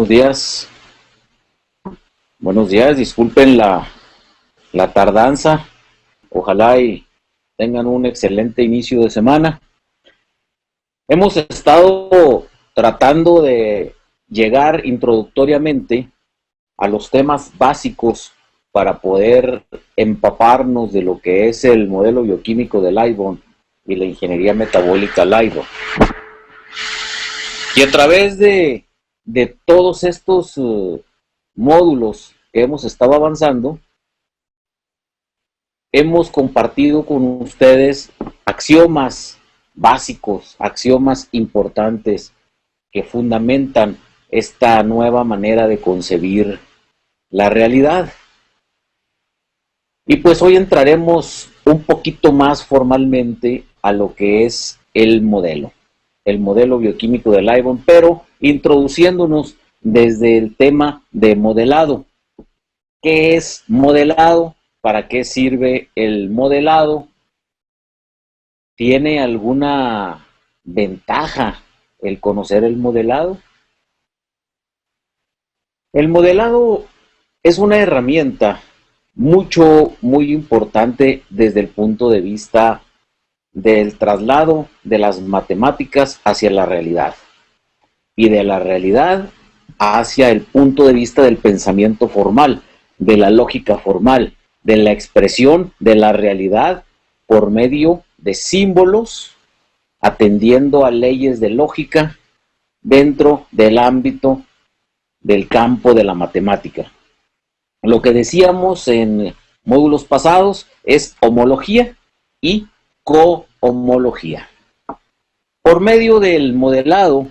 buenos días. Buenos días, disculpen la tardanza. Ojalá y tengan un excelente inicio de semana. Hemos estado tratando de llegar introductoriamente a los temas básicos para poder empaparnos de lo que es el modelo bioquímico de Lightbone y la ingeniería metabólica Lightbone. Y a través de todos estos módulos que hemos estado avanzando, hemos compartido con ustedes axiomas básicos, axiomas importantes que fundamentan esta nueva manera de concebir la realidad. Y pues hoy entraremos un poquito más formalmente a lo que es el modelo bioquímico de Lightbone, pero introduciéndonos desde el tema de modelado. ¿Qué es modelado? ¿Para qué sirve el modelado? ¿Tiene alguna ventaja el conocer el modelado? El modelado es una herramienta muy importante desde el punto de vista del traslado de las matemáticas hacia la realidad y de la realidad hacia el punto de vista del pensamiento formal, de la lógica formal, de la expresión de la realidad por medio de símbolos, atendiendo a leyes de lógica dentro del ámbito del campo de la matemática. Lo que decíamos en módulos pasados es homología y cohomología. Por medio del modelado,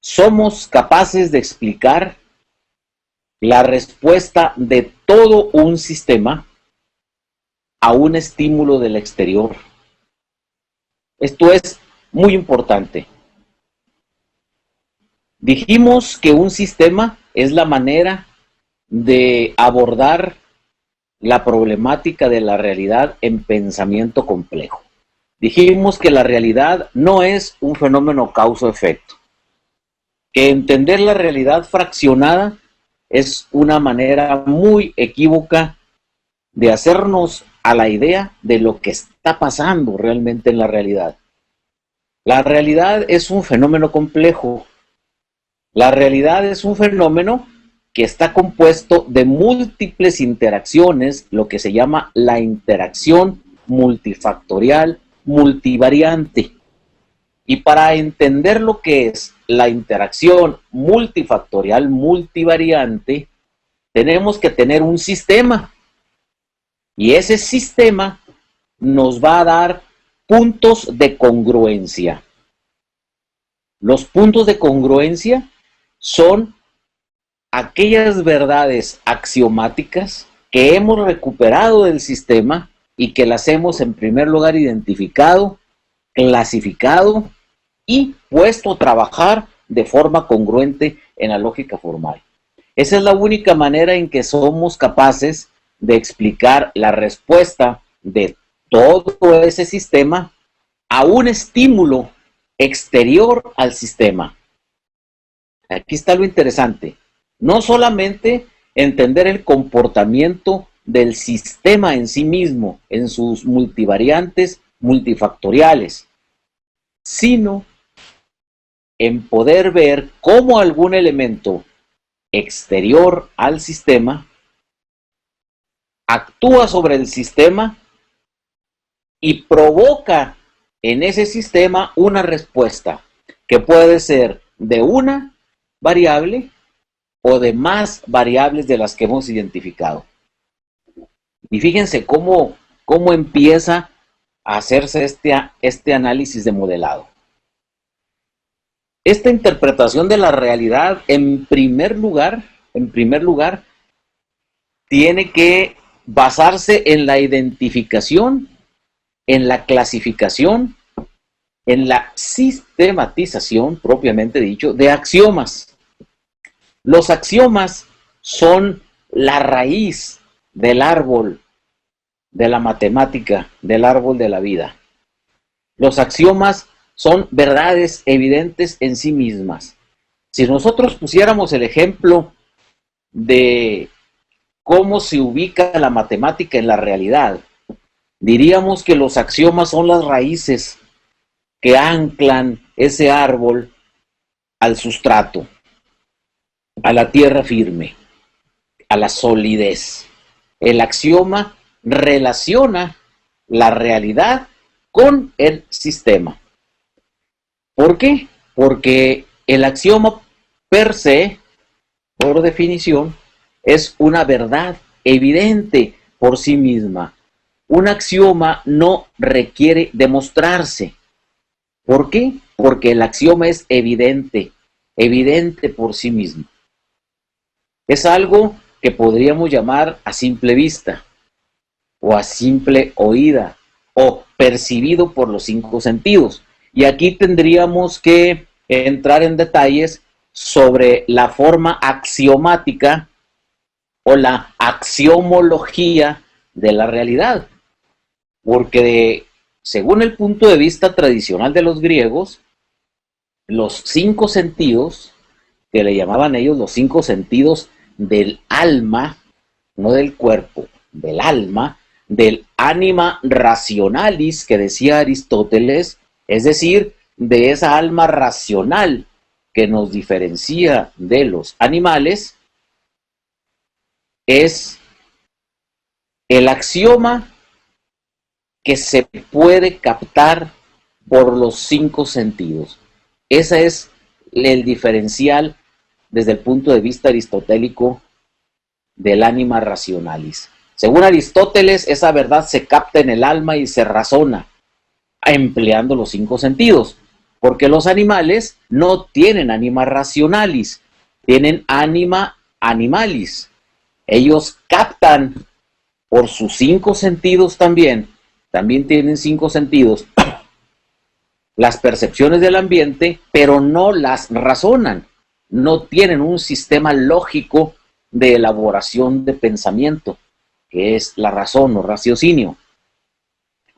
somos capaces de explicar la respuesta de todo un sistema a un estímulo del exterior. Esto es muy importante. Dijimos que un sistema es la manera de abordar la problemática de la realidad en pensamiento complejo. Dijimos que la realidad no es un fenómeno causa-efecto, que entender la realidad fraccionada es una manera muy equívoca de hacernos a la idea de lo que está pasando realmente en la realidad. La realidad es un fenómeno complejo. La realidad es un fenómeno que está compuesto de múltiples interacciones, lo que se llama la interacción multifactorial multivariante. Y para entender lo que es la interacción multifactorial multivariante, tenemos que tener un sistema. Y ese sistema nos va a dar puntos de congruencia. Los puntos de congruencia son aquellas verdades axiomáticas que hemos recuperado del sistema y que las hemos en primer lugar identificado, clasificado y puesto a trabajar de forma congruente en la lógica formal. Esa es la única manera en que somos capaces de explicar la respuesta de todo ese sistema a un estímulo exterior al sistema. Aquí está lo interesante. No solamente entender el comportamiento del sistema en sí mismo, en sus multivariantes multifactoriales, sino en poder ver cómo algún elemento exterior al sistema actúa sobre el sistema y provoca en ese sistema una respuesta que puede ser de una variable o de más variables de las que hemos identificado. Y fíjense cómo empieza a hacerse este análisis de modelado. Esta interpretación de la realidad, en primer lugar, tiene que basarse en la identificación, en la clasificación, en la sistematización, propiamente dicho, de axiomas. Los axiomas son la raíz del árbol de la matemática, del árbol de la vida. Los axiomas son verdades evidentes en sí mismas. Si nosotros pusiéramos el ejemplo de cómo se ubica la matemática en la realidad, diríamos que los axiomas son las raíces que anclan ese árbol al sustrato, a la tierra firme, a la solidez. El axioma relaciona la realidad con el sistema. ¿Por qué? Porque el axioma per se, por definición, es una verdad evidente por sí misma. Un axioma no requiere demostrarse. ¿Por qué? Porque el axioma es evidente, evidente por sí mismo. Es algo que podríamos llamar a simple vista, o a simple oída, o percibido por los 5 sentidos. Y aquí tendríamos que entrar en detalles sobre la forma axiomática o la axiomología de la realidad. Porque según el punto de vista tradicional de los griegos, los 5 sentidos, que le llamaban ellos los 5 sentidos del alma, no del cuerpo, del alma, del anima rationalis que decía Aristóteles, es decir, de esa alma racional que nos diferencia de los animales, es el axioma que se puede captar por los 5 sentidos. Ese es el diferencial desde el punto de vista aristotélico del anima rationalis. Según Aristóteles, esa verdad se capta en el alma y se razona empleando los 5 sentidos, porque los animales no tienen anima rationalis, tienen anima animalis. Ellos captan por sus 5 sentidos también tienen 5 sentidos, las percepciones del ambiente, pero no las razonan, no tienen un sistema lógico de elaboración de pensamiento, que es la razón o raciocinio,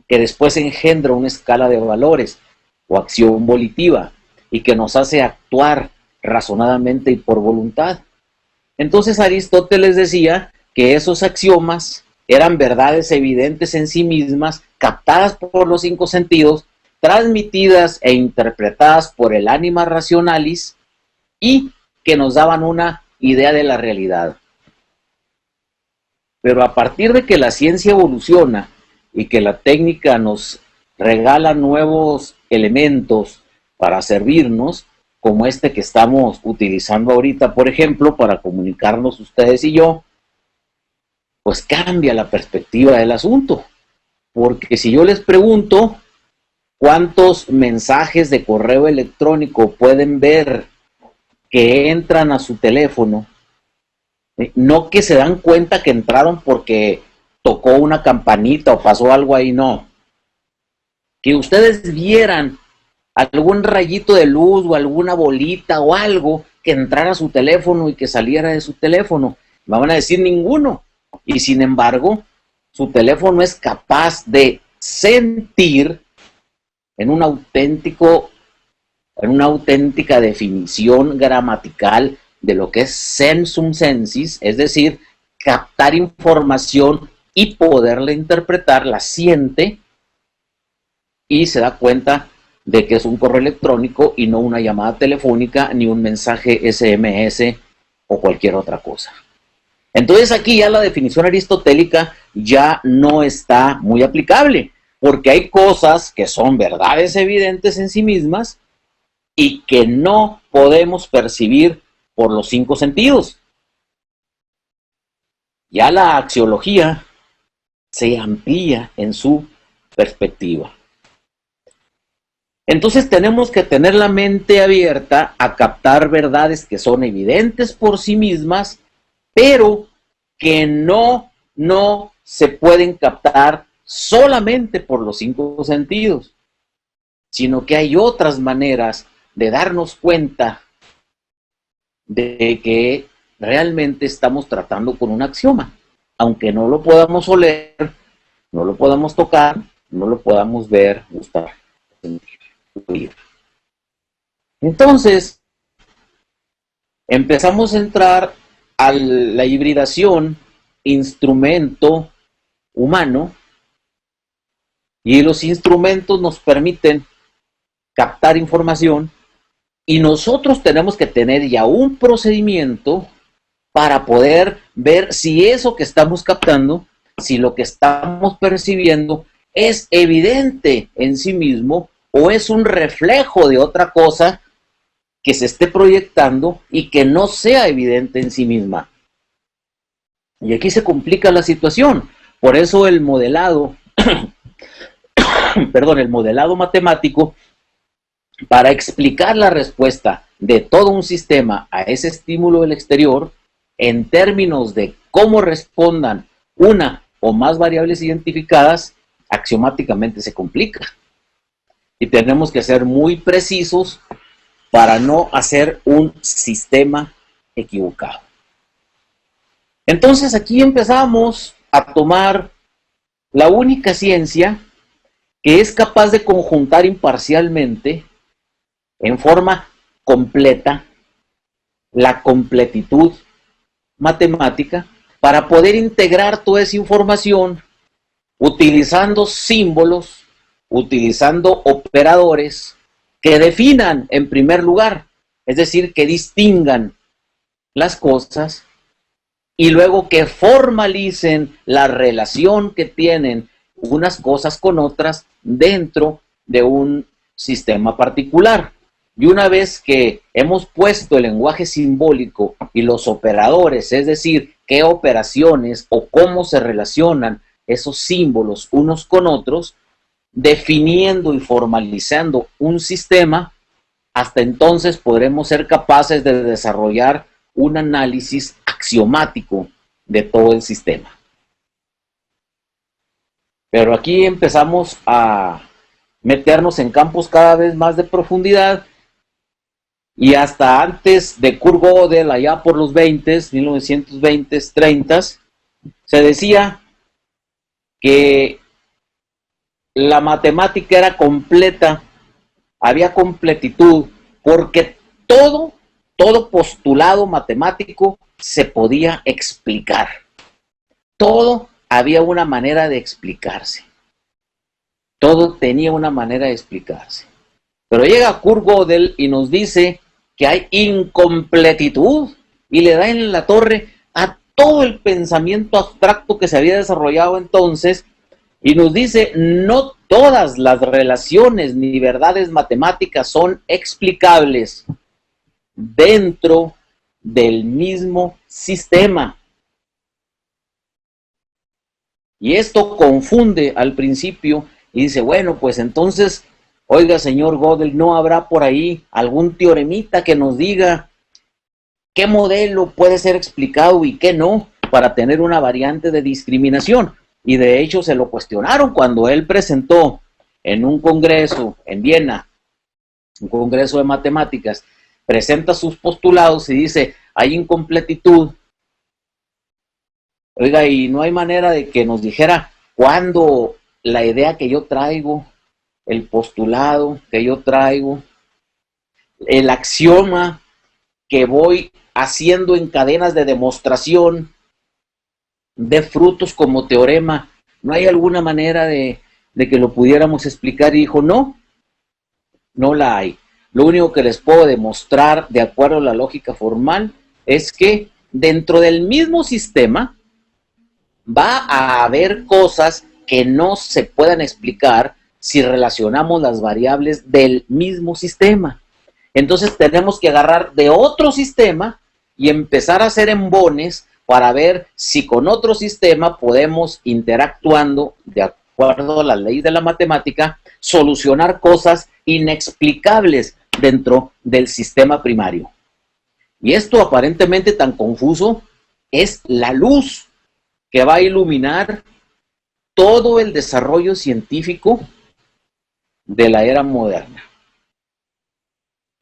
que después engendra una escala de valores o acción volitiva y que nos hace actuar razonadamente y por voluntad. Entonces Aristóteles decía que esos axiomas eran verdades evidentes en sí mismas, captadas por los 5 sentidos, transmitidas e interpretadas por el anima rationalis y que nos daban una idea de la realidad. Pero a partir de que la ciencia evoluciona y que la técnica nos regala nuevos elementos para servirnos, como este que estamos utilizando ahorita, por ejemplo, para comunicarnos ustedes y yo, pues cambia la perspectiva del asunto. Porque si yo les pregunto cuántos mensajes de correo electrónico pueden ver que entran a su teléfono, no que se dan cuenta que entraron porque tocó una campanita o pasó algo ahí, no. Que ustedes vieran algún rayito de luz o alguna bolita o algo que entrara a su teléfono y que saliera de su teléfono. Me van a decir ninguno. Y sin embargo, su teléfono es capaz de sentir en una auténtica definición gramatical de lo que es sensum sensis, es decir, captar información y poderla interpretar, la siente y se da cuenta de que es un correo electrónico y no una llamada telefónica ni un mensaje SMS o cualquier otra cosa. Entonces aquí ya la definición aristotélica ya no está muy aplicable, porque hay cosas que son verdades evidentes en sí mismas y que no podemos percibir por los 5 sentidos. Ya la axiología se amplía en su perspectiva. Entonces tenemos que tener la mente abierta a captar verdades que son evidentes por sí mismas, pero que no se pueden captar solamente por los 5 sentidos, sino que hay otras maneras de darnos cuenta de que realmente estamos tratando con un axioma, aunque no lo podamos oler, no lo podamos tocar, no lo podamos ver, gustar, sentir, oír. Entonces, empezamos a entrar a la hibridación instrumento humano, y los instrumentos nos permiten captar información, y nosotros tenemos que tener ya un procedimiento para poder ver si eso que estamos captando, si lo que estamos percibiendo es evidente en sí mismo o es un reflejo de otra cosa que se esté proyectando y que no sea evidente en sí misma. Y aquí se complica la situación. Por eso el modelado, el modelado matemático, para explicar la respuesta de todo un sistema a ese estímulo del exterior, en términos de cómo respondan una o más variables identificadas, axiomáticamente se complica. Y tenemos que ser muy precisos para no hacer un sistema equivocado. Entonces aquí empezamos a tomar la única ciencia que es capaz de conjuntar imparcialmente, en forma completa, la completitud matemática, para poder integrar toda esa información utilizando símbolos, utilizando operadores que definan en primer lugar, es decir, que distingan las cosas y luego que formalicen la relación que tienen unas cosas con otras dentro de un sistema particular. Y una vez que hemos puesto el lenguaje simbólico y los operadores, es decir, qué operaciones o cómo se relacionan esos símbolos unos con otros, definiendo y formalizando un sistema, hasta entonces podremos ser capaces de desarrollar un análisis axiomático de todo el sistema. Pero aquí empezamos a meternos en campos cada vez más de profundidad, y hasta antes de Kurt Gödel, allá por los 1920s, 30s, se decía que la matemática era completa, había completitud, porque todo postulado matemático se podía explicar. Todo había una manera de explicarse. Todo tenía una manera de explicarse. Pero llega Kurt Gödel y nos dice que hay incompletitud y le da en la torre a todo el pensamiento abstracto que se había desarrollado entonces, y nos dice: no todas las relaciones ni verdades matemáticas son explicables dentro del mismo sistema. Y esto confunde al principio y dice: bueno, pues entonces, oiga, señor Gödel, ¿no habrá por ahí algún teoremita que nos diga qué modelo puede ser explicado y qué no, para tener una variante de discriminación? Y de hecho se lo cuestionaron cuando él presentó en un congreso en Viena, un congreso de matemáticas, presenta sus postulados y dice: hay incompletitud. Oiga, y no hay manera de que nos dijera cuándo la idea que yo traigo, el postulado que yo traigo, el axioma que voy haciendo en cadenas de demostración, de frutos como teorema, ¿no hay alguna manera de que lo pudiéramos explicar? Y dijo: no, no la hay. Lo único que les puedo demostrar, de acuerdo a la lógica formal, es que dentro del mismo sistema va a haber cosas que no se puedan explicar si relacionamos las variables del mismo sistema. Entonces tenemos que agarrar de otro sistema y empezar a hacer embones para ver si con otro sistema podemos, interactuando de acuerdo a la ley de la matemática, solucionar cosas inexplicables dentro del sistema primario. Y esto aparentemente tan confuso es la luz que va a iluminar todo el desarrollo científico de la era moderna.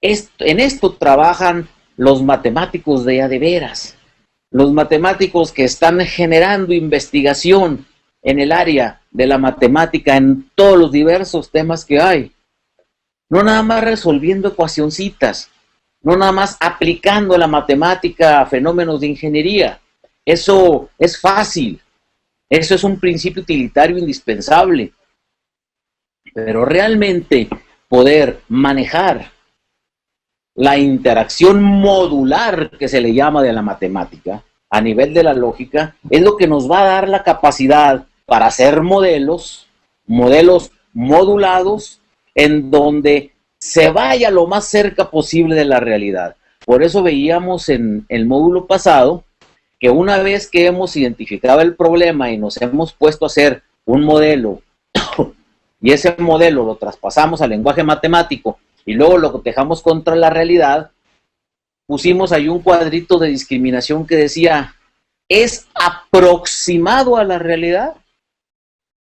En esto trabajan los matemáticos de a de veras, los matemáticos que están generando investigación en el área de la matemática en todos los diversos temas que hay. No nada más resolviendo ecuacioncitas, no nada más aplicando la matemática a fenómenos de ingeniería. Eso es fácil, eso es un principio utilitario indispensable, pero realmente poder manejar la interacción modular que se le llama de la matemática a nivel de la lógica es lo que nos va a dar la capacidad para hacer modelos modulados en donde se vaya lo más cerca posible de la realidad. Por eso veíamos en el módulo pasado que una vez que hemos identificado el problema y nos hemos puesto a hacer un modelo y ese modelo lo traspasamos al lenguaje matemático y luego lo dejamos contra la realidad, pusimos ahí un cuadrito de discriminación que decía, ¿es aproximado a la realidad?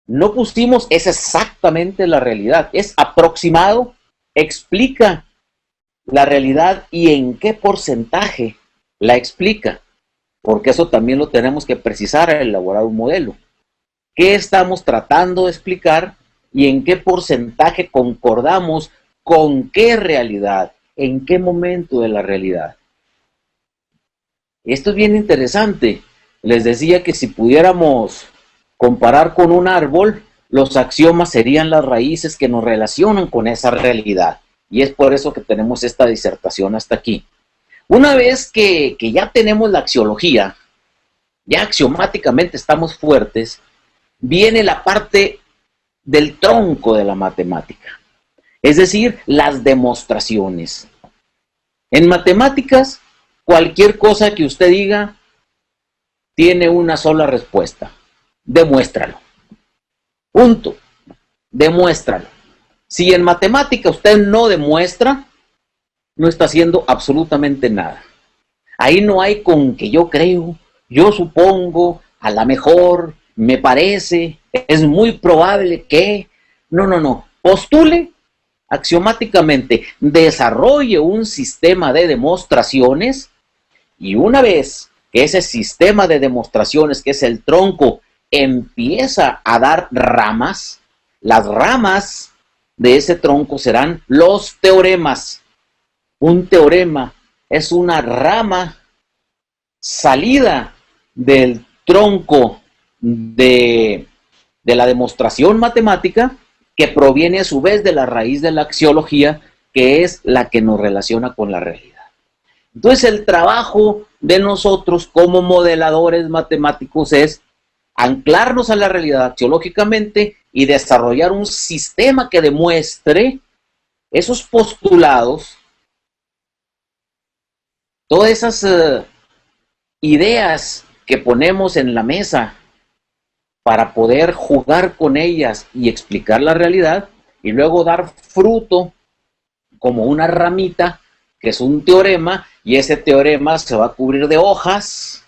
No pusimos, es exactamente la realidad, es aproximado, explica la realidad y en qué porcentaje la explica, porque eso también lo tenemos que precisar al elaborar un modelo. ¿Qué estamos tratando de explicar y en qué porcentaje concordamos con qué realidad, en qué momento de la realidad? Esto es bien interesante. Les decía que si pudiéramos comparar con un árbol, los axiomas serían las raíces que nos relacionan con esa realidad. Y es por eso que tenemos esta disertación hasta aquí. Una vez que ya tenemos la axiología, ya axiomáticamente estamos fuertes, viene la parte del tronco de la matemática. Es decir, las demostraciones. En matemáticas, cualquier cosa que usted diga tiene una sola respuesta. Demuéstralo. Punto. Demuéstralo. Si en matemática usted no demuestra, no está haciendo absolutamente nada. Ahí no hay con que yo creo, yo supongo, a lo mejor, me parece, es muy probable que... No. Postule axiomáticamente, desarrolle un sistema de demostraciones y una vez que ese sistema de demostraciones, que es el tronco, empieza a dar ramas, las ramas de ese tronco serán los teoremas. Un teorema es una rama salida del tronco de la demostración matemática que proviene a su vez de la raíz de la axiología, que es la que nos relaciona con la realidad. Entonces el trabajo de nosotros como modeladores matemáticos es anclarnos a la realidad axiológicamente y desarrollar un sistema que demuestre esos postulados, todas esas ideas que ponemos en la mesa para poder jugar con ellas y explicar la realidad y luego dar fruto como una ramita que es un teorema y ese teorema se va a cubrir de hojas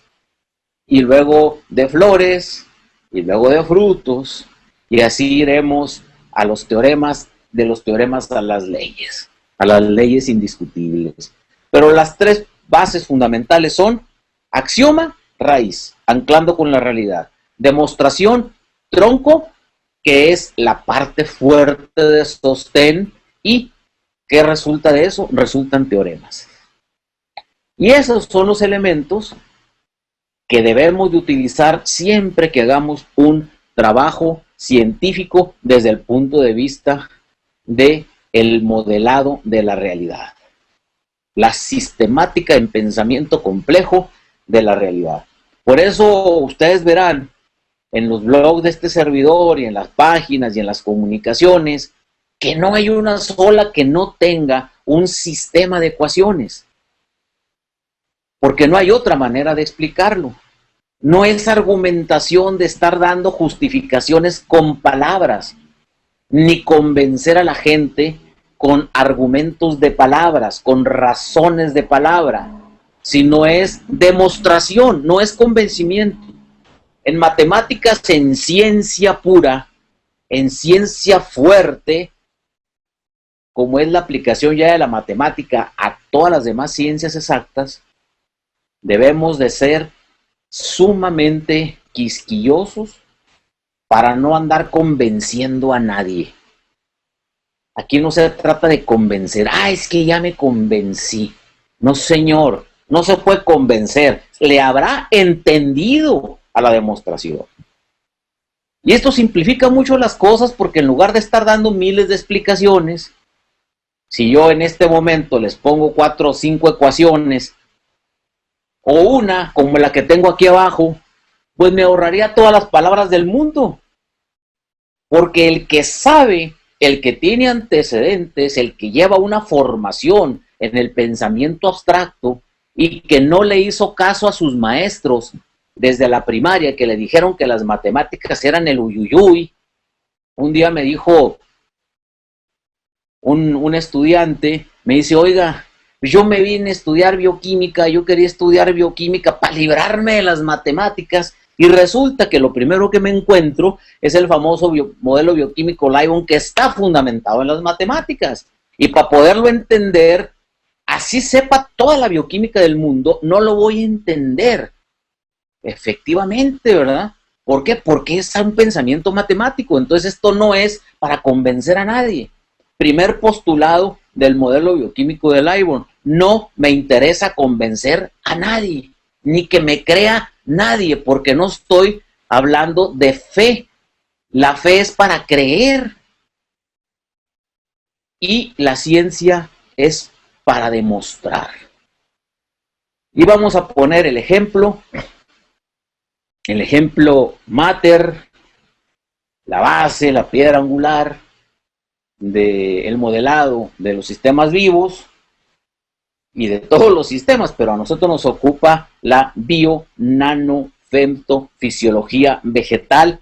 y luego de flores y luego de frutos y así iremos a los teoremas, de los teoremas a las leyes indiscutibles. Pero las tres bases fundamentales son axioma, raíz, anclando con la realidad. Demostración, tronco, que es la parte fuerte de sostén y ¿qué resulta de eso? Resultan teoremas. Y esos son los elementos que debemos de utilizar siempre que hagamos un trabajo científico desde el punto de vista del modelado de la realidad. La sistemática en pensamiento complejo de la realidad. Por eso ustedes verán en los blogs de este servidor y en las páginas y en las comunicaciones que no hay una sola que no tenga un sistema de ecuaciones. Porque no hay otra manera de explicarlo. No es argumentación de estar dando justificaciones con palabras, ni convencer a la gente con argumentos de palabras, con razones de palabra, sino es demostración, no es convencimiento. En matemáticas, en ciencia pura, en ciencia fuerte, como es la aplicación ya de la matemática a todas las demás ciencias exactas, debemos de ser sumamente quisquillosos para no andar convenciendo a nadie. Aquí no se trata de convencer, es que ya me convencí. No, señor, no se puede convencer. Le habrá entendido a la demostración. Y esto simplifica mucho las cosas porque en lugar de estar dando miles de explicaciones, si yo en este momento les pongo 4 o 5 ecuaciones o una como la que tengo aquí abajo, pues me ahorraría todas las palabras del mundo. Porque el que sabe, el que tiene antecedentes, el que lleva una formación en el pensamiento abstracto y que no le hizo caso a sus maestros desde la primaria, que le dijeron que las matemáticas eran el uyuyuy. Un día me dijo un estudiante, me dice, oiga, yo me vine a estudiar bioquímica, yo quería estudiar bioquímica para librarme de las matemáticas, y resulta que lo primero que me encuentro es el famoso modelo bioquímico Livon, que está fundamentado en las matemáticas. Y para poderlo entender, así sepa toda la bioquímica del mundo, no lo voy a entender. Efectivamente, ¿verdad? ¿Por qué? Porque es un pensamiento matemático. Entonces esto no es para convencer a nadie. Primer postulado del modelo bioquímico de Livon: no me interesa convencer a nadie, ni que me crea nadie, porque no estoy hablando de fe. La fe es para creer y la ciencia es para demostrar. Y vamos a poner el ejemplo mater, la base, la piedra angular del modelado de los sistemas vivos y de todos los sistemas, pero a nosotros nos ocupa la bio-nano-femtofisiología vegetal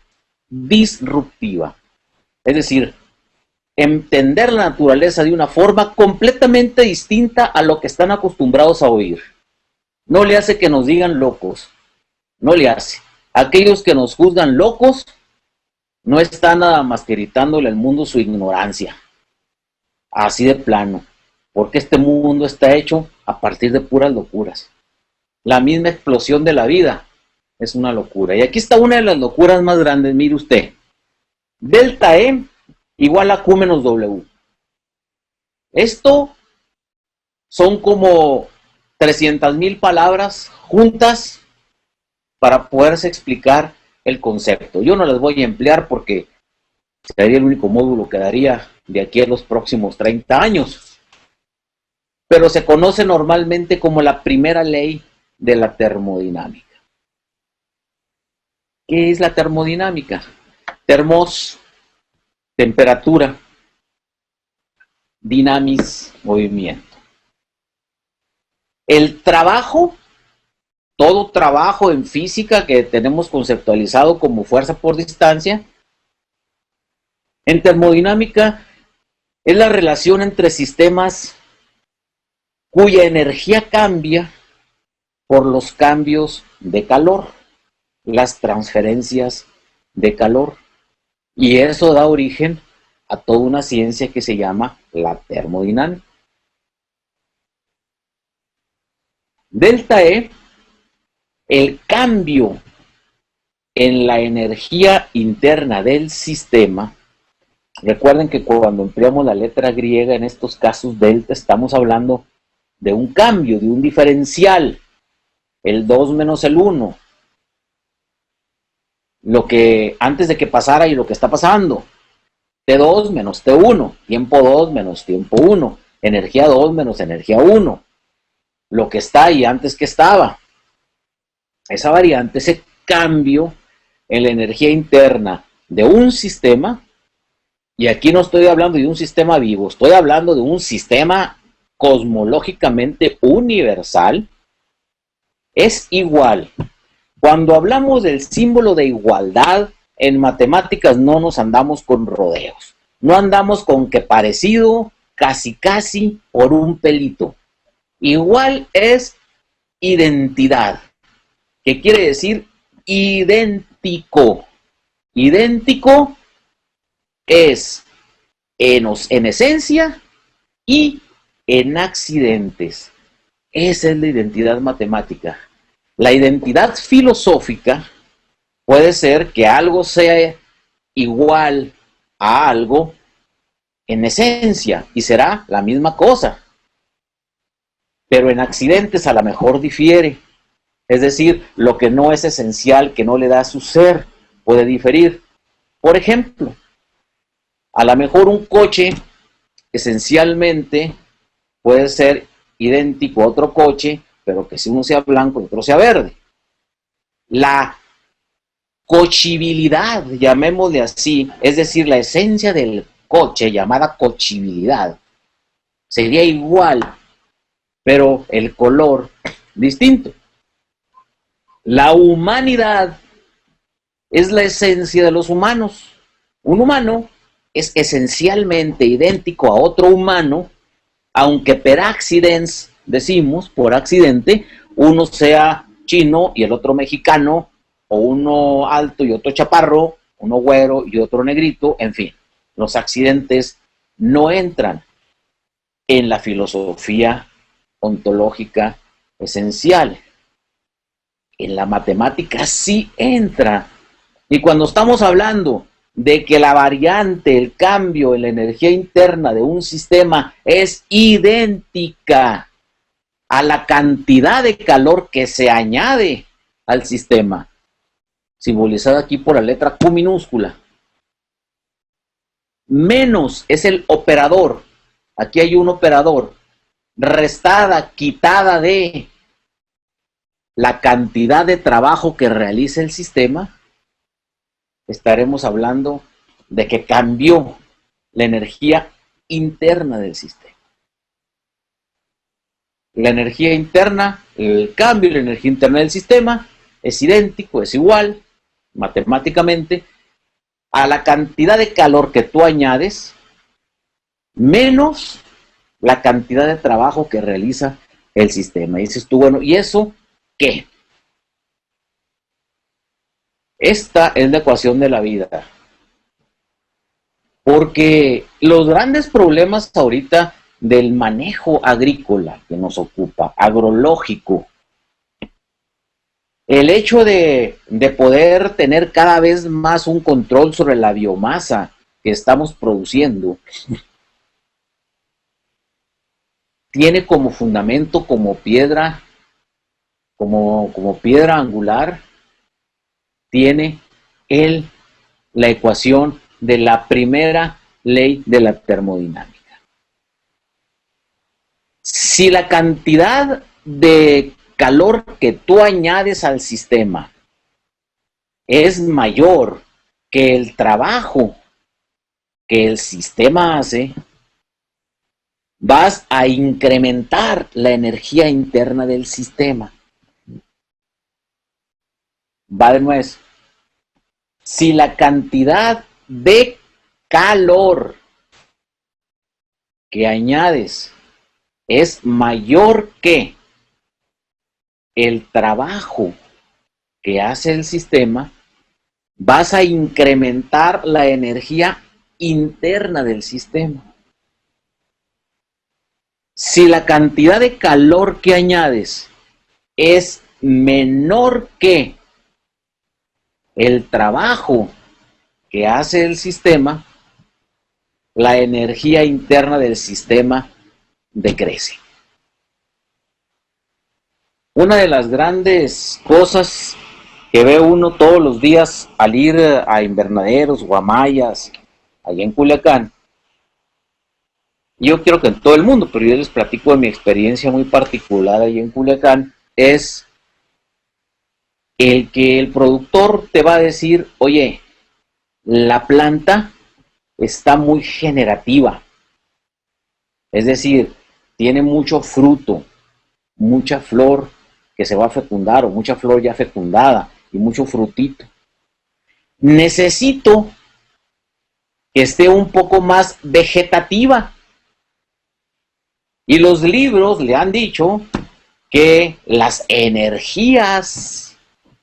disruptiva. Es decir, entender la naturaleza de una forma completamente distinta a lo que están acostumbrados a oír. No le hace que nos digan locos, no le hace. Aquellos que nos juzgan locos no están nada más que gritándole al mundo su ignorancia. Así de plano. Porque este mundo está hecho a partir de puras locuras. La misma explosión de la vida es una locura. Y aquí está una de las locuras más grandes, mire usted. Delta E igual a Q menos W. Esto son como 300,000 palabras juntas para poderse explicar el concepto. Yo no las voy a emplear porque sería el único módulo que daría de aquí a los próximos 30 años. Pero se conoce normalmente como la primera ley de la termodinámica. ¿Qué es la termodinámica? Termos, temperatura, dinamis, movimiento. El trabajo, todo trabajo en física que tenemos conceptualizado como fuerza por distancia, en termodinámica es la relación entre sistemas cuya energía cambia por los cambios de calor, las transferencias de calor. Y eso da origen a toda una ciencia que se llama la termodinámica. Delta E, el cambio en la energía interna del sistema. Recuerden que cuando empleamos la letra griega en estos casos delta, estamos hablando de un cambio, de un diferencial, el 2 menos el 1, lo que antes de que pasara y lo que está pasando, T2 menos T1, tiempo 2 menos tiempo 1, energía 2 menos energía 1, lo que está y antes que estaba. Esa variante, ese cambio en la energía interna de un sistema, y aquí no estoy hablando de un sistema vivo, estoy hablando de un sistema cosmológicamente universal, es igual. Cuando hablamos del símbolo de igualdad, en matemáticas no nos andamos con rodeos. No andamos con que parecido, casi casi, por un pelito. Igual es identidad, que quiere decir idéntico. Idéntico es en esencia y en accidentes. Esa es la identidad matemática. La identidad filosófica puede ser que algo sea igual a algo en esencia y será la misma cosa. pero en accidentes a lo mejor difiere. Es decir, lo que no es esencial, que no le da su ser, puede diferir. Por ejemplo, a lo mejor un coche esencialmente puede ser idéntico a otro coche, pero que si uno sea blanco y otro sea verde. La cochibilidad, llamémosle así, es decir, la esencia del coche, llamada cochibilidad, sería igual, pero el color distinto. La humanidad es la esencia de los humanos. Un humano es esencialmente idéntico a otro humano, aunque per accidens, decimos, por accidente, uno sea chino y el otro mexicano, o uno alto y otro chaparro, uno güero y otro negrito, en fin, los accidentes no entran en la filosofía ontológica esencial. En la matemática sí entra. Y cuando estamos hablando de que la variante, el cambio en la energía interna de un sistema es idéntica a la cantidad de calor que se añade al sistema, simbolizada aquí por la letra Q minúscula. Menos es el operador, aquí hay un operador, restada, quitada de la cantidad de trabajo que realiza el sistema, estaremos hablando de que cambió la energía interna del sistema. La energía interna, el cambio de la energía interna del sistema es idéntico, es igual, matemáticamente, a la cantidad de calor que tú añades, menos la cantidad de trabajo que realiza el sistema. Y dices tú, bueno, ¿y eso qué? Esta es la ecuación de la vida. Porque los grandes problemas ahorita del manejo agrícola que nos ocupa, agrológico, el hecho de poder tener cada vez más un control sobre la biomasa que estamos produciendo, tiene como fundamento, como piedra, como piedra angular, tiene la ecuación de la primera ley de la termodinámica. Si la cantidad de calor que tú añades al sistema es mayor que el trabajo que el sistema hace, vas a incrementar la energía interna del sistema. Va de nuevo. Si la cantidad de calor que añades es mayor que el trabajo que hace el sistema, vas a incrementar la energía interna del sistema. Si la cantidad de calor que añades es menor que el trabajo que hace el sistema, la energía interna del sistema decrece. Una de las grandes cosas que ve uno todos los días al ir a invernaderos o a mallas, allá en Culiacán, yo quiero que en todo el mundo, pero yo les platico de mi experiencia muy particular allá en Culiacán, es el que el productor te va a decir, oye, la planta está muy generativa, es decir, tiene mucho fruto, mucha flor que se va a fecundar o mucha flor ya fecundada y mucho frutito. Necesito que esté un poco más vegetativa. Y los libros le han dicho que las energías,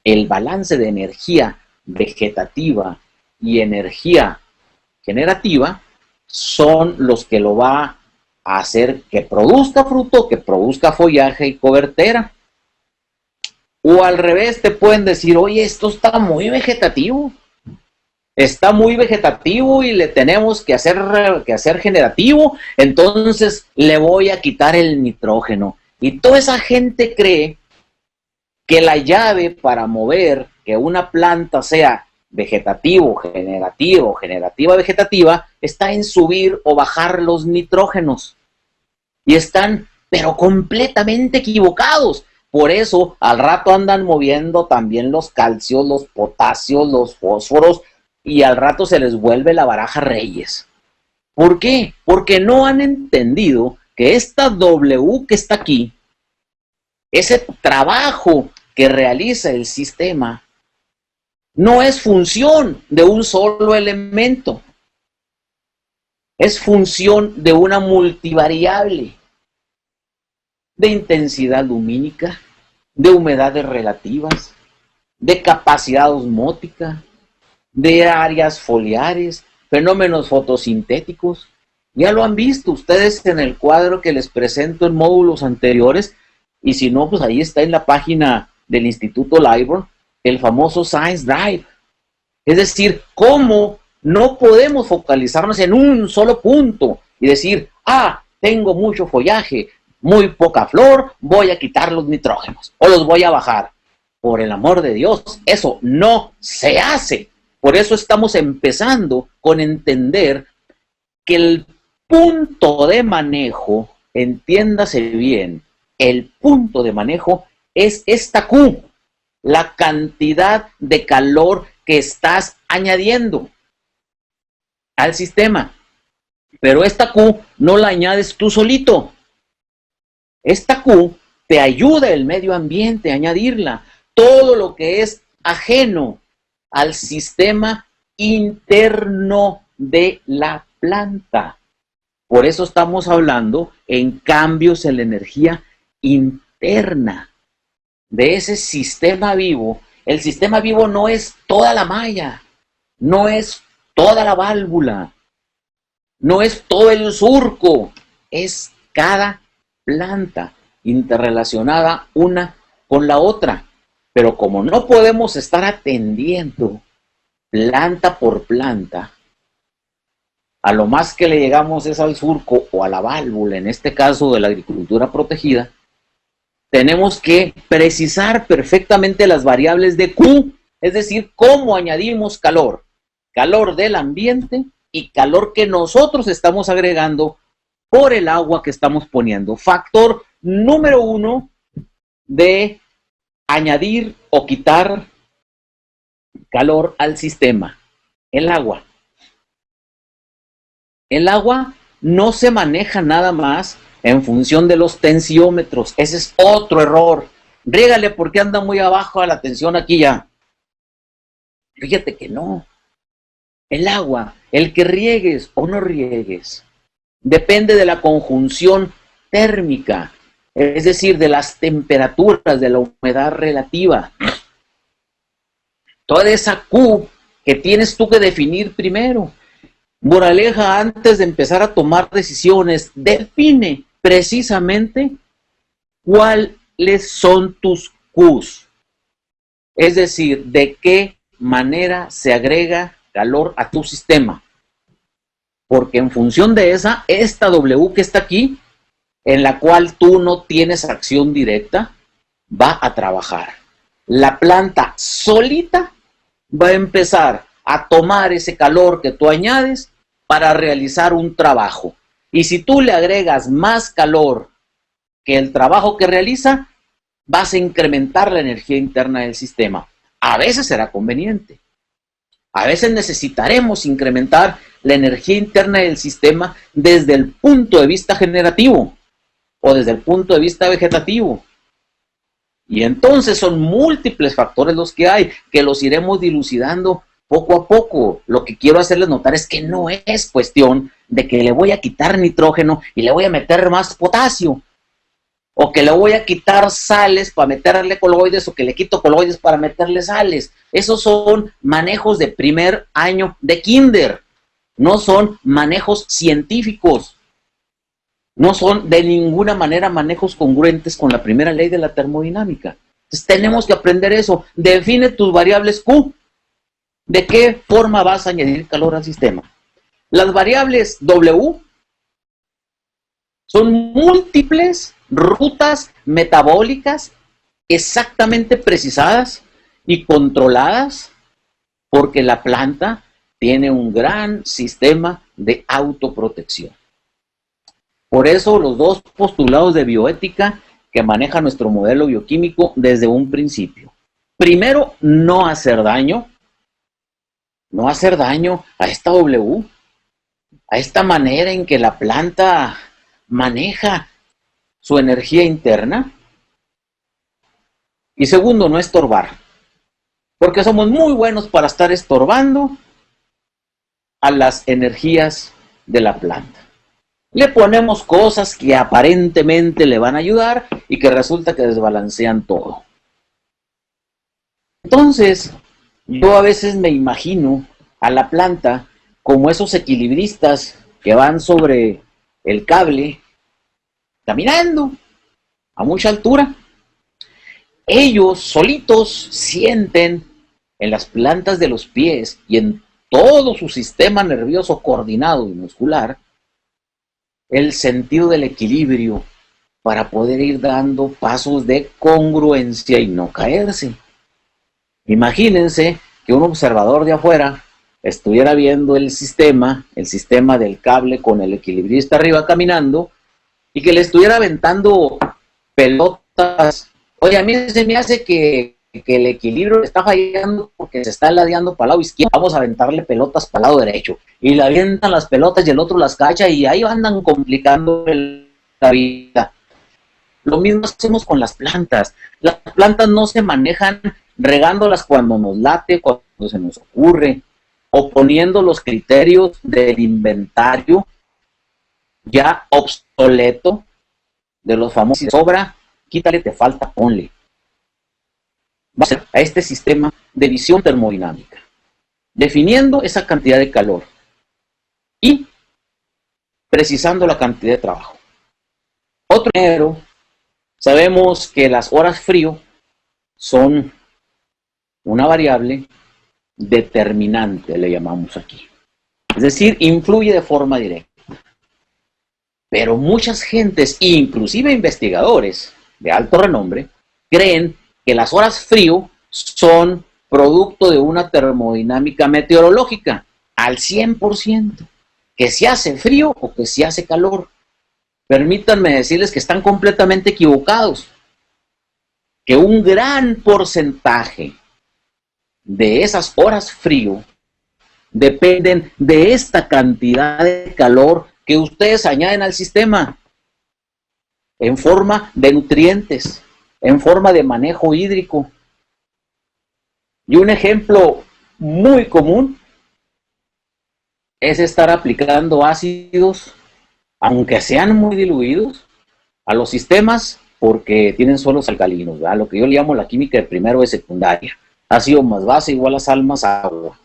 el balance de energía vegetativa y energía generativa son los que lo va a hacer que produzca fruto, que produzca follaje y cobertera. O al revés, te pueden decir, oye, esto está muy vegetativo. Está muy vegetativo y le tenemos que hacer generativo, entonces le voy a quitar el nitrógeno. Y toda esa gente cree que la llave para mover que una planta sea vegetativo, generativo, generativa, vegetativa, está en subir o bajar los nitrógenos. Y están, pero completamente equivocados. Por eso, al rato andan moviendo también los calcios, los potasios, los fósforos, y al rato se les vuelve la baraja Reyes. ¿Por qué? Porque no han entendido que esta W que está aquí, ese trabajo que realiza el sistema, no es función de un solo elemento, es función de una multivariable, de intensidad lumínica, de humedades relativas, de capacidad osmótica, de áreas foliares, fenómenos fotosintéticos. Ya lo han visto ustedes en el cuadro que les presento en módulos anteriores, y si no, pues ahí está en la página del Instituto Liburn, el famoso Science Drive. Es decir, cómo no podemos focalizarnos en un solo punto y decir, tengo mucho follaje, muy poca flor, voy a quitar los nitrógenos o los voy a bajar. Por el amor de Dios, eso no se hace. Por eso estamos empezando con entender que el punto de manejo, entiéndase bien, el punto de manejo es esta Q, la cantidad de calor que estás añadiendo al sistema. Pero esta Q no la añades tú solito. Esta Q te ayuda el medio ambiente a añadirla. Todo lo que es ajeno al sistema interno de la planta. Por eso estamos hablando en cambios en la energía interna de ese sistema vivo. El sistema vivo no es toda la malla, no es toda la válvula, no es todo el surco, es cada planta interrelacionada una con la otra. Pero como no podemos estar atendiendo planta por planta, a lo más que le llegamos es al surco o a la válvula, en este caso de la agricultura protegida, tenemos que precisar perfectamente las variables de Q, es decir, cómo añadimos calor, calor del ambiente y calor que nosotros estamos agregando por el agua que estamos poniendo. Factor número 1 de añadir o quitar calor al sistema, el agua. El agua no se maneja nada más en función de los tensiómetros. Ese es otro error. Riégale porque anda muy abajo a la tensión aquí ya. Fíjate que no. El agua, el que riegues o no riegues, depende de la conjunción térmica, es decir, de las temperaturas, de la humedad relativa. Toda esa Q que tienes tú que definir primero. Moraleja, antes de empezar a tomar decisiones, define precisamente cuáles son tus Qs. Es decir, de qué manera se agrega calor a tu sistema. Porque en función de esta W que está aquí, en la cual tú no tienes acción directa, va a trabajar. La planta solita va a empezar a tomar ese calor que tú añades para realizar un trabajo. Y si tú le agregas más calor que el trabajo que realiza, vas a incrementar la energía interna del sistema. A veces será conveniente. A veces necesitaremos incrementar la energía interna del sistema desde el punto de vista generativo o desde el punto de vista vegetativo. Y entonces son múltiples factores los que hay, que los iremos dilucidando poco a poco. Lo que quiero hacerles notar es que no es cuestión de que le voy a quitar nitrógeno y le voy a meter más potasio, o que le voy a quitar sales para meterle coloides, o que le quito coloides para meterle sales. Esos son manejos de primer año de kinder, no son manejos científicos, no son de ninguna manera manejos congruentes con la primera ley de la termodinámica. Entonces tenemos que aprender eso. Define tus variables Q. ¿De qué forma vas a añadir calor al sistema? Las variables W son múltiples rutas metabólicas exactamente precisadas y controladas, porque la planta tiene un gran sistema de autoprotección. Por eso los dos postulados de bioética que maneja nuestro modelo bioquímico desde un principio. Primero, no hacer daño a esta W, a esta manera en que la planta maneja su energía interna. Y segundo, no estorbar, porque somos muy buenos para estar estorbando a las energías de la planta. Le ponemos cosas que aparentemente le van a ayudar y que resulta que desbalancean todo. Entonces, yo a veces me imagino a la planta como esos equilibristas que van sobre el cable, caminando a mucha altura. Ellos solitos sienten en las plantas de los pies y en todo su sistema nervioso coordinado y muscular el sentido del equilibrio para poder ir dando pasos de congruencia y no caerse. Imagínense que un observador de afuera estuviera viendo el sistema del cable con el equilibrista arriba caminando y que le estuviera aventando pelotas. Oye, a mí se me hace que el equilibrio está fallando porque se está ladeando para el lado izquierdo. Vamos a aventarle pelotas para el lado derecho. Y le avientan las pelotas y el otro las cacha y ahí andan complicando la vida. Lo mismo hacemos con las plantas. Las plantas no se manejan regándolas cuando nos late, cuando se nos ocurre, o poniendo los criterios del inventario ya obsoleto de los famosos sobra, quítale, te falta, ponle. Va a ser a este sistema de visión termodinámica, definiendo esa cantidad de calor y precisando la cantidad de trabajo. Otro ejemplo, sabemos que las horas frío son una variable determinante, le llamamos aquí. Es decir, influye de forma directa. Pero muchas gentes, inclusive investigadores de alto renombre, creen que las horas frío son producto de una termodinámica meteorológica al 100%, que si hace frío o que si hace calor. Permítanme decirles que están completamente equivocados, que un gran porcentaje de esas horas frío dependen de esta cantidad de calor que ustedes añaden al sistema en forma de nutrientes, en forma de manejo hídrico. Y un ejemplo muy común es estar aplicando ácidos, aunque sean muy diluidos, a los sistemas porque tienen suelos alcalinos, ¿verdad? Lo que yo le llamo la química de primero de secundaria. Ácido más base igual a sal más agua.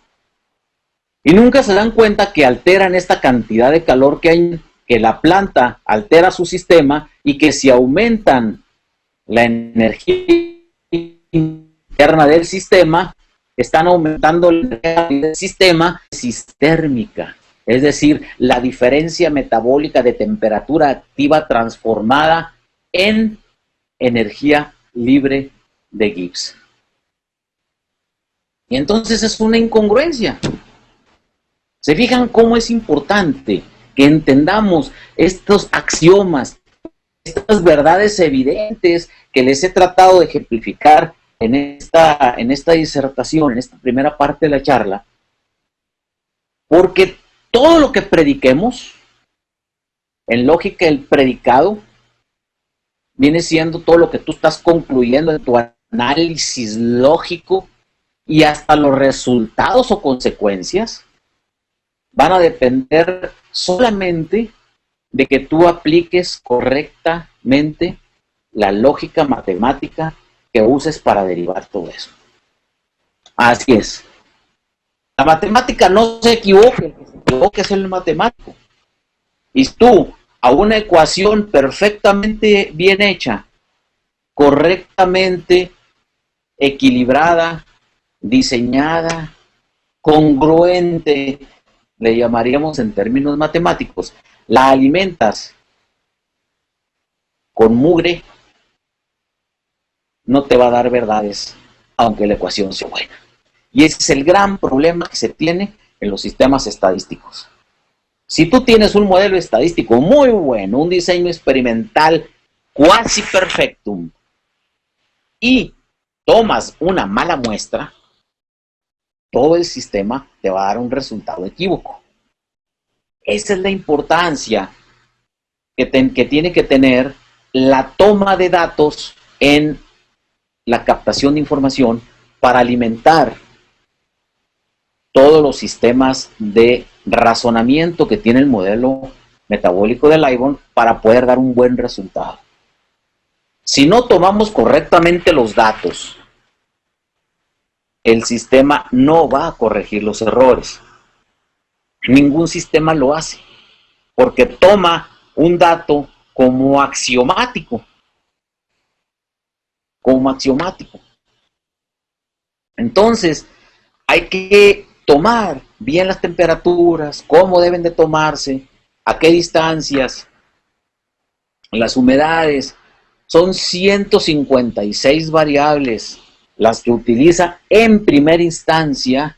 Y nunca se dan cuenta que alteran esta cantidad de calor que hay, que la planta altera su sistema y que si aumentan la energía interna del sistema, están aumentando la energía del sistema sistérmica, es decir, la diferencia metabólica de temperatura activa transformada en energía libre de Gibbs. Y entonces es una incongruencia. ¿Se fijan cómo es importante que entendamos estos axiomas, estas verdades evidentes que les he tratado de ejemplificar en esta disertación, en esta primera parte de la charla? Porque todo lo que prediquemos, en lógica el predicado, viene siendo todo lo que tú estás concluyendo en tu análisis lógico, y hasta los resultados o consecuencias van a depender solamente de que tú apliques correctamente la lógica matemática que uses para derivar todo eso. Así es. La matemática no se equivoque, el que se equivoque es el matemático. Y tú, a una ecuación perfectamente bien hecha, correctamente equilibrada, diseñada, congruente, le llamaríamos en términos matemáticos, la alimentas con mugre no te va a dar verdades, aunque la ecuación sea buena. Y ese es el gran problema que se tiene en los sistemas estadísticos. Si tú tienes un modelo estadístico muy bueno, un diseño experimental quasi perfectum, y tomas una mala muestra, todo el sistema te va a dar un resultado equívoco. Esa es la importancia que tiene que tener la toma de datos en la captación de información para alimentar todos los sistemas de razonamiento que tiene el modelo metabólico de Lightbound para poder dar un buen resultado. Si no tomamos correctamente los datos, el sistema no va a corregir los errores. Ningún sistema lo hace, porque toma un dato como axiomático. Entonces, hay que tomar bien las temperaturas, cómo deben de tomarse, a qué distancias, las humedades. Son 156 variables las que utiliza en primera instancia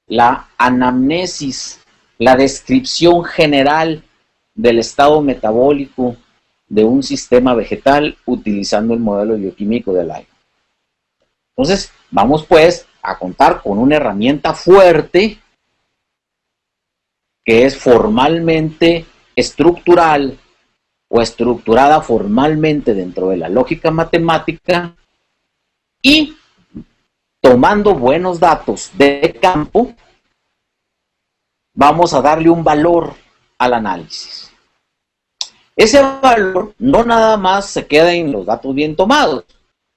la anamnesis, la descripción general del estado metabólico de un sistema vegetal utilizando el modelo bioquímico de Lightbound. Entonces, vamos pues a contar con una herramienta fuerte que es formalmente estructural o estructurada formalmente dentro de la lógica matemática y tomando buenos datos de campo, vamos a darle un valor al análisis. Ese valor no nada más se queda en los datos bien tomados,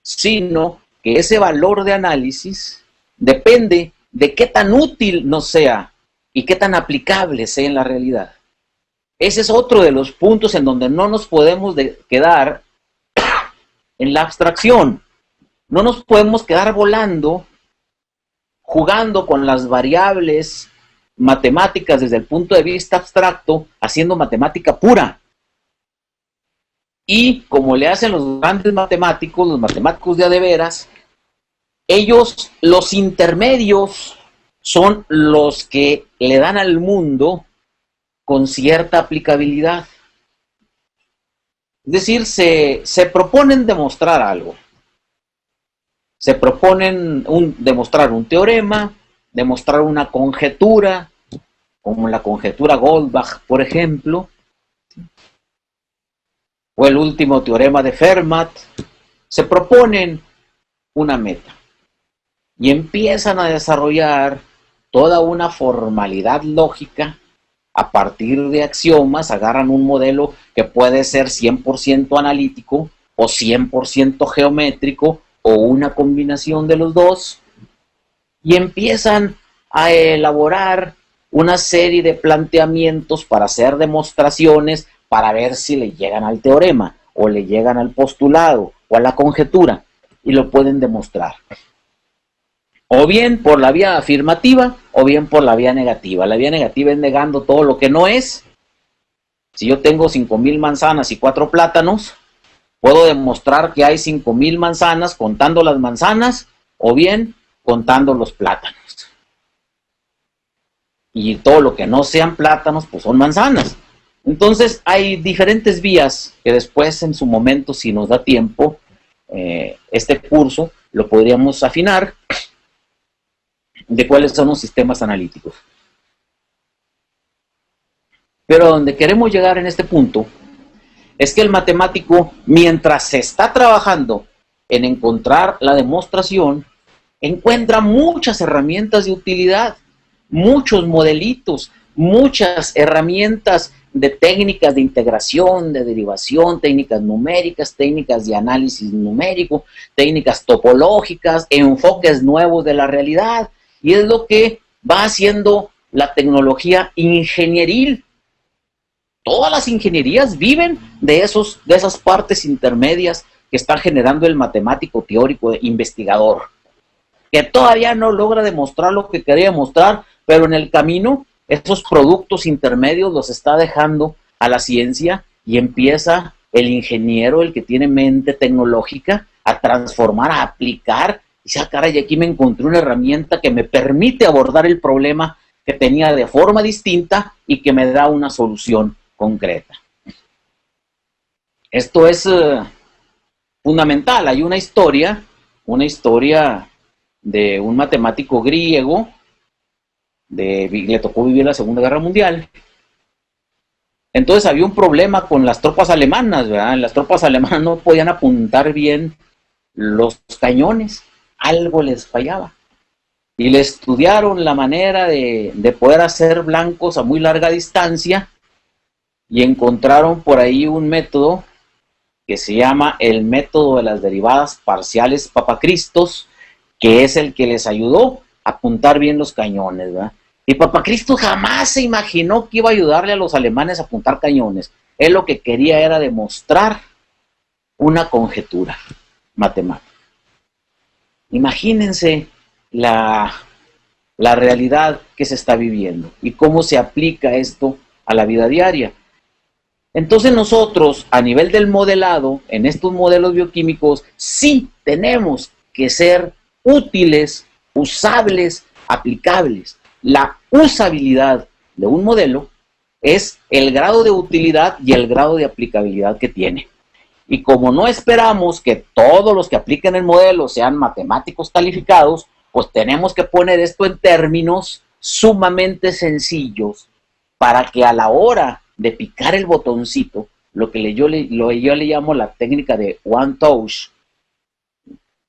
sino que ese valor de análisis depende de qué tan útil nos sea y qué tan aplicable sea en la realidad. Ese es otro de los puntos en donde no nos podemos quedar en la abstracción. No nos podemos quedar volando, jugando con las variables matemáticas desde el punto de vista abstracto, haciendo matemática pura. Y como le hacen los grandes matemáticos, los matemáticos de a de veras, ellos, los intermedios, son los que le dan al mundo con cierta aplicabilidad. Es decir, se proponen demostrar algo. Se proponen demostrar un teorema, demostrar una conjetura, como la conjetura Goldbach, por ejemplo, o el último teorema de Fermat. Se proponen una meta y empiezan a desarrollar toda una formalidad lógica a partir de axiomas. Agarran un modelo que puede ser 100% analítico o 100% geométrico o una combinación de los dos, y empiezan a elaborar una serie de planteamientos para hacer demostraciones para ver si le llegan al teorema o le llegan al postulado o a la conjetura, y lo pueden demostrar. O bien por la vía afirmativa o bien por la vía negativa. La vía negativa es negando todo lo que no es. Si yo tengo 5,000 manzanas y 4 plátanos, puedo demostrar que hay 5,000 manzanas contando las manzanas o bien contando los plátanos. Y todo lo que no sean plátanos, pues son manzanas. Entonces hay diferentes vías que después en su momento, si nos da tiempo, este curso lo podríamos afinar de cuáles son los sistemas analíticos. Pero a donde queremos llegar en este punto es que el matemático, mientras se está trabajando en encontrar la demostración, encuentra muchas herramientas de utilidad, muchos modelitos, muchas herramientas de técnicas de integración, de derivación, técnicas numéricas, técnicas de análisis numérico, técnicas topológicas, enfoques nuevos de la realidad, y es lo que va haciendo la tecnología ingenieril. Todas las ingenierías viven de esas partes intermedias que está generando el matemático teórico investigador, que todavía no logra demostrar lo que quería demostrar, pero en el camino esos productos intermedios los está dejando a la ciencia y empieza el ingeniero, el que tiene mente tecnológica, a transformar, a aplicar. Y dice, caray, aquí me encontré una herramienta que me permite abordar el problema que tenía de forma distinta y que me da una solución concreta. Esto es fundamental. Hay una historia de un matemático griego, le tocó vivir la Segunda Guerra Mundial. Entonces había un problema con las tropas alemanas, ¿verdad? Las tropas alemanas no podían apuntar bien los cañones, algo les fallaba. Y le estudiaron la manera de poder hacer blancos a muy larga distancia y encontraron por ahí un método que se llama el método de las derivadas parciales Papakristos, que es el que les ayudó a apuntar bien los cañones, ¿verdad? Y Papakristos jamás se imaginó que iba a ayudarle a los alemanes a apuntar cañones. Él lo que quería era demostrar una conjetura matemática. Imagínense la realidad que se está viviendo y cómo se aplica esto a la vida diaria. Entonces nosotros, a nivel del modelado, en estos modelos bioquímicos, sí tenemos que ser útiles, usables, aplicables. La usabilidad de un modelo es el grado de utilidad y el grado de aplicabilidad que tiene. Y como no esperamos que todos los que apliquen el modelo sean matemáticos calificados, pues tenemos que poner esto en términos sumamente sencillos para que a la hora de picar el botoncito, lo que yo le llamo la técnica de one touch,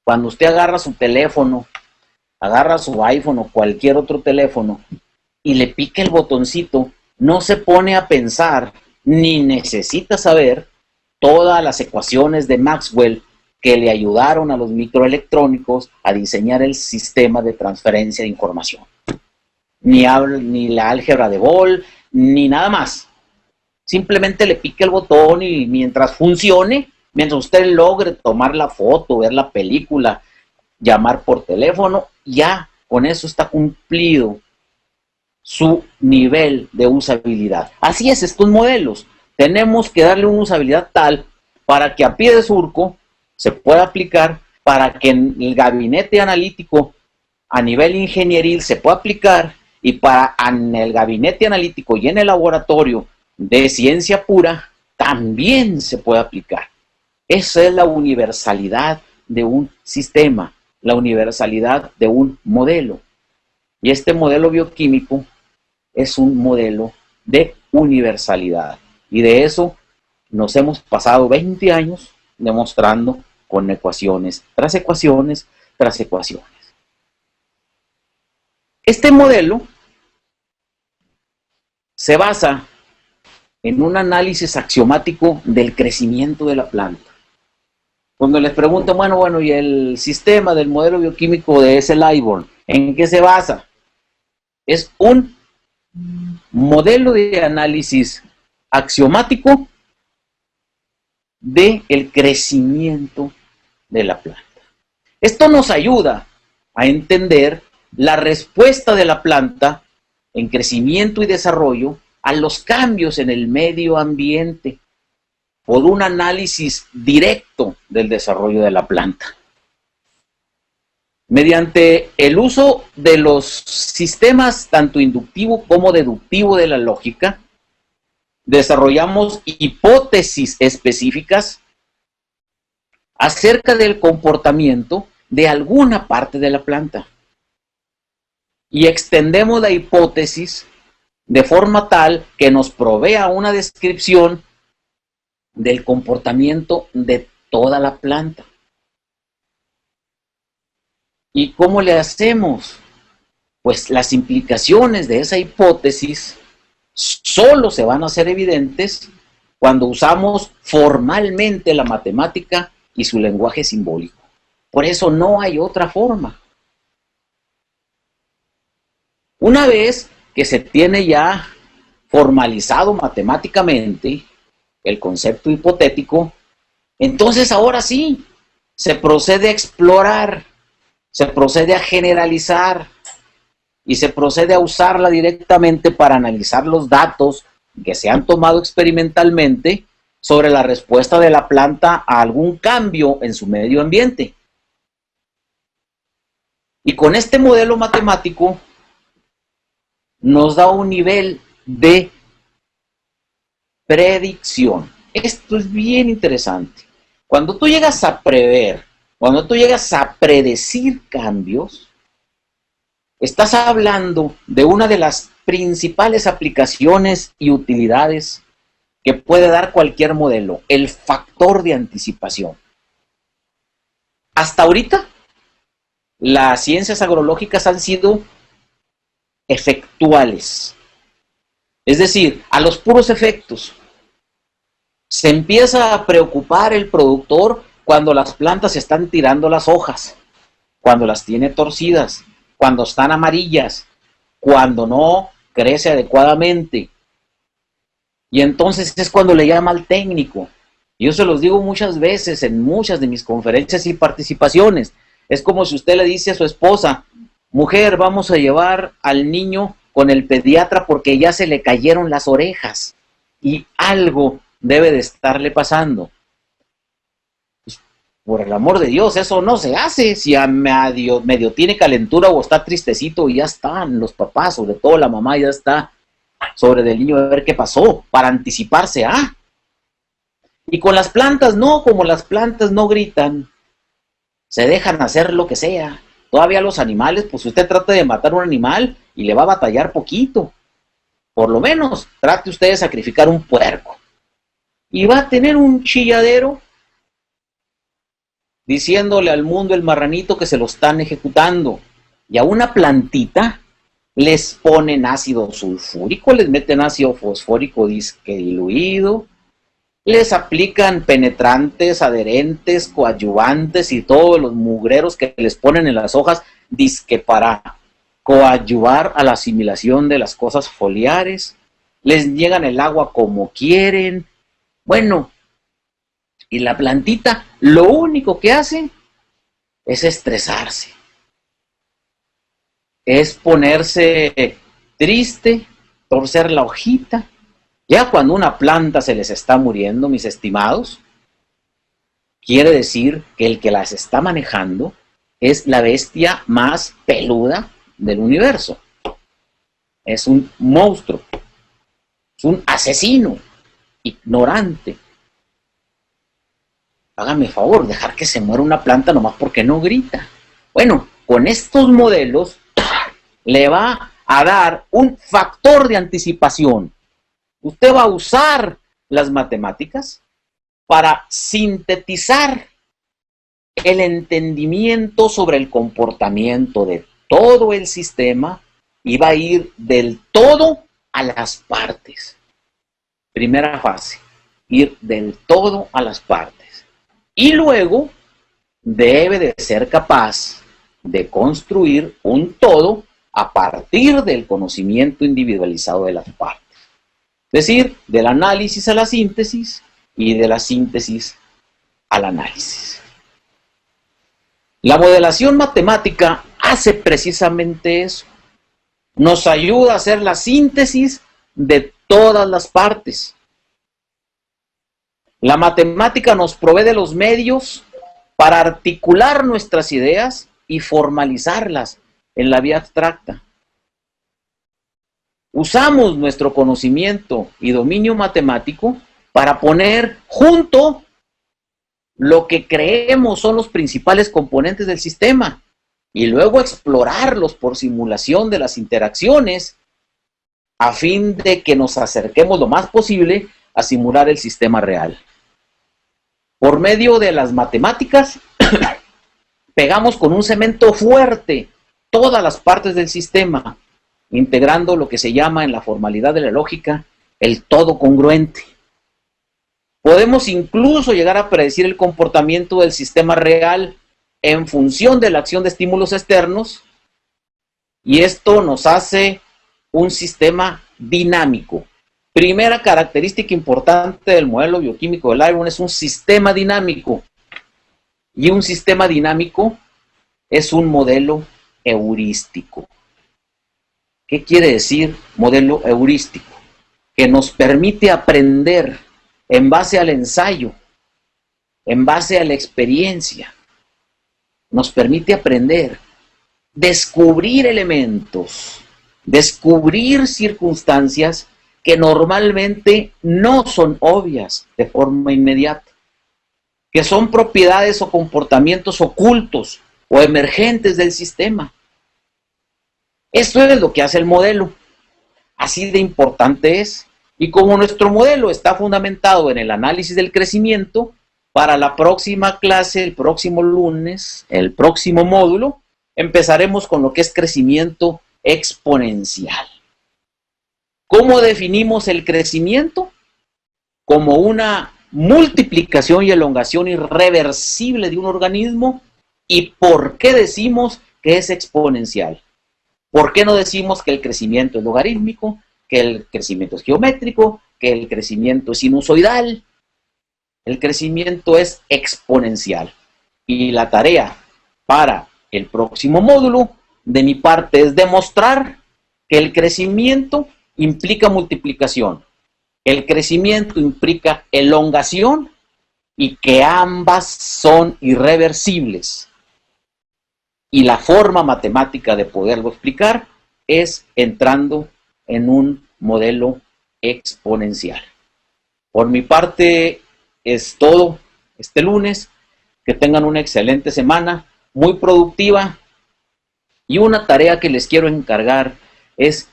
cuando usted agarra su teléfono, agarra su iPhone o cualquier otro teléfono y le pica el botoncito, no se pone a pensar ni necesita saber todas las ecuaciones de Maxwell que le ayudaron a los microelectrónicos a diseñar el sistema de transferencia de información. Ni la álgebra de Boole, ni nada más. Simplemente le pica el botón y mientras funcione, mientras usted logre tomar la foto, ver la película, llamar por teléfono, ya con eso está cumplido su nivel de usabilidad. Así es, estos modelos tenemos que darle una usabilidad tal para que a pie de surco se pueda aplicar, para que en el gabinete analítico a nivel ingenieril se pueda aplicar y para en el gabinete analítico y en el laboratorio de ciencia pura también se puede aplicar. Esa es la universalidad de un sistema, la universalidad de un modelo. Y este modelo bioquímico es un modelo de universalidad. Y de eso nos hemos pasado 20 años demostrando con ecuaciones tras ecuaciones tras ecuaciones. Este modelo se basa en un análisis axiomático del crecimiento de la planta. Cuando les preguntan, bueno, ¿y el sistema del modelo bioquímico de S. Liborn, en qué se basa? Es un modelo de análisis axiomático del crecimiento de la planta. Esto nos ayuda a entender la respuesta de la planta en crecimiento y desarrollo a los cambios en el medio ambiente por un análisis directo del desarrollo de la planta. Mediante el uso de los sistemas tanto inductivo como deductivo de la lógica, desarrollamos hipótesis específicas acerca del comportamiento de alguna parte de la planta. Y extendemos la hipótesis de forma tal que nos provea una descripción del comportamiento de toda la planta. ¿Y cómo le hacemos? Pues las implicaciones de esa hipótesis solo se van a hacer evidentes cuando usamos formalmente la matemática y su lenguaje simbólico. Por eso no hay otra forma. Una vez que se tiene ya formalizado matemáticamente el concepto hipotético, entonces ahora sí se procede a explorar, se procede a generalizar y se procede a usarla directamente para analizar los datos que se han tomado experimentalmente sobre la respuesta de la planta a algún cambio en su medio ambiente. Y con este modelo matemático nos da un nivel de predicción. Esto es bien interesante. Cuando tú llegas a prever, cuando tú llegas a predecir cambios, estás hablando de una de las principales aplicaciones y utilidades que puede dar cualquier modelo, el factor de anticipación. Hasta ahorita, las ciencias agrológicas han sido efectuales, es decir, a los puros efectos. Se empieza a preocupar el productor cuando las plantas están tirando las hojas, cuando las tiene torcidas, cuando están amarillas, cuando no crece adecuadamente. Y entonces es cuando le llama al técnico. Yo se los digo muchas veces en muchas de mis conferencias y participaciones. Es como si usted le dice a su esposa: mujer, vamos a llevar al niño con el pediatra porque ya se le cayeron las orejas y algo debe de estarle pasando. Pues, por el amor de Dios, eso no se hace. Si a medio tiene calentura o está tristecito, y ya están los papás, sobre todo la mamá, ya está sobre del niño a ver qué pasó, para anticiparse a. Y con las plantas no, como las plantas no gritan, se dejan hacer lo que sea. Todavía los animales, pues usted trata de matar un animal y le va a batallar poquito. Por lo menos trate usted de sacrificar un puerco. Y va a tener un chilladero diciéndole al mundo el marranito que se lo están ejecutando. Y a una plantita les ponen ácido sulfúrico, les meten ácido fosfórico disque diluido, les aplican penetrantes, adherentes, coadyuvantes y todos los mugreros que les ponen en las hojas disque para coadyuvar a la asimilación de las cosas foliares. Les niegan el agua como quieren. Bueno, y la plantita lo único que hace es estresarse, es ponerse triste, torcer la hojita. Ya cuando una planta se les está muriendo, mis estimados, quiere decir que el que las está manejando es la bestia más peluda del universo. Es un monstruo, es un asesino, ignorante. Hágame favor, dejar que se muera una planta nomás porque no grita. Bueno, con estos modelos le va a dar un factor de anticipación. Usted va a usar las matemáticas para sintetizar el entendimiento sobre el comportamiento de todo el sistema y va a ir del todo a las partes. Primera fase, ir del todo a las partes. Y luego debe de ser capaz de construir un todo a partir del conocimiento individualizado de las partes. Es decir, del análisis a la síntesis y de la síntesis al análisis. La modelación matemática hace precisamente eso. Nos ayuda a hacer la síntesis de todas las partes. La matemática nos provee de los medios para articular nuestras ideas y formalizarlas en la vía abstracta. Usamos nuestro conocimiento y dominio matemático para poner junto lo que creemos son los principales componentes del sistema y luego explorarlos por simulación de las interacciones a fin de que nos acerquemos lo más posible a simular el sistema real. Por medio de las matemáticas, pegamos con un cemento fuerte todas las partes del sistema, integrando lo que se llama en la formalidad de la lógica el todo congruente. Podemos incluso llegar a predecir el comportamiento del sistema real en función de la acción de estímulos externos, y esto nos hace un sistema dinámico. Primera característica importante del modelo bioquímico de Lyron es un sistema dinámico. Y un sistema dinámico es un modelo heurístico. ¿Qué quiere decir modelo heurístico? Que nos permite aprender en base al ensayo, en base a la experiencia. Nos permite aprender, descubrir elementos, descubrir circunstancias que normalmente no son obvias de forma inmediata, que son propiedades o comportamientos ocultos o emergentes del sistema. Esto es lo que hace el modelo. Así de importante es. Y como nuestro modelo está fundamentado en el análisis del crecimiento, para la próxima clase, el próximo lunes, el próximo módulo, empezaremos con lo que es crecimiento exponencial. ¿Cómo definimos el crecimiento? Como una multiplicación y elongación irreversible de un organismo. ¿Y por qué decimos que es exponencial? ¿Por qué no decimos que el crecimiento es logarítmico, que el crecimiento es geométrico, que el crecimiento es sinusoidal? El crecimiento es exponencial. Y la tarea para el próximo módulo de mi parte es demostrar que el crecimiento implica multiplicación, el crecimiento implica elongación y que ambas son irreversibles. Y la forma matemática de poderlo explicar es entrando en un modelo exponencial. Por mi parte es todo este lunes. Que tengan una excelente semana, muy productiva. Y una tarea que les quiero encargar es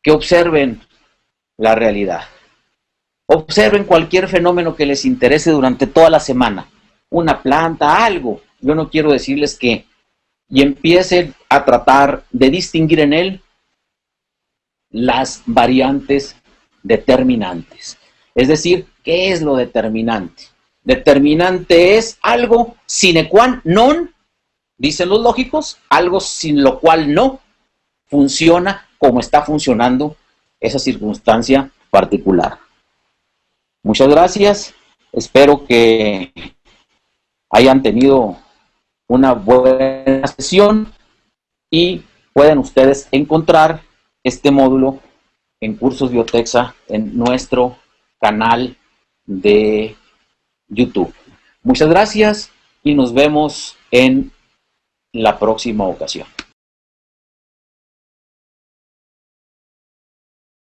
que observen la realidad. Observen cualquier fenómeno que les interese durante toda la semana. Una planta, algo. Yo no quiero decirles que... Y empiecen a tratar de distinguir en él las variantes determinantes. Es decir, ¿qué es lo determinante? Determinante es algo sine qua non, dicen los lógicos, algo sin lo cual no funciona como está funcionando esa circunstancia particular. Muchas gracias. Espero que hayan tenido una buena sesión y pueden ustedes encontrar este módulo en Cursos Biotexa en nuestro canal de YouTube. Muchas gracias y nos vemos en la próxima ocasión.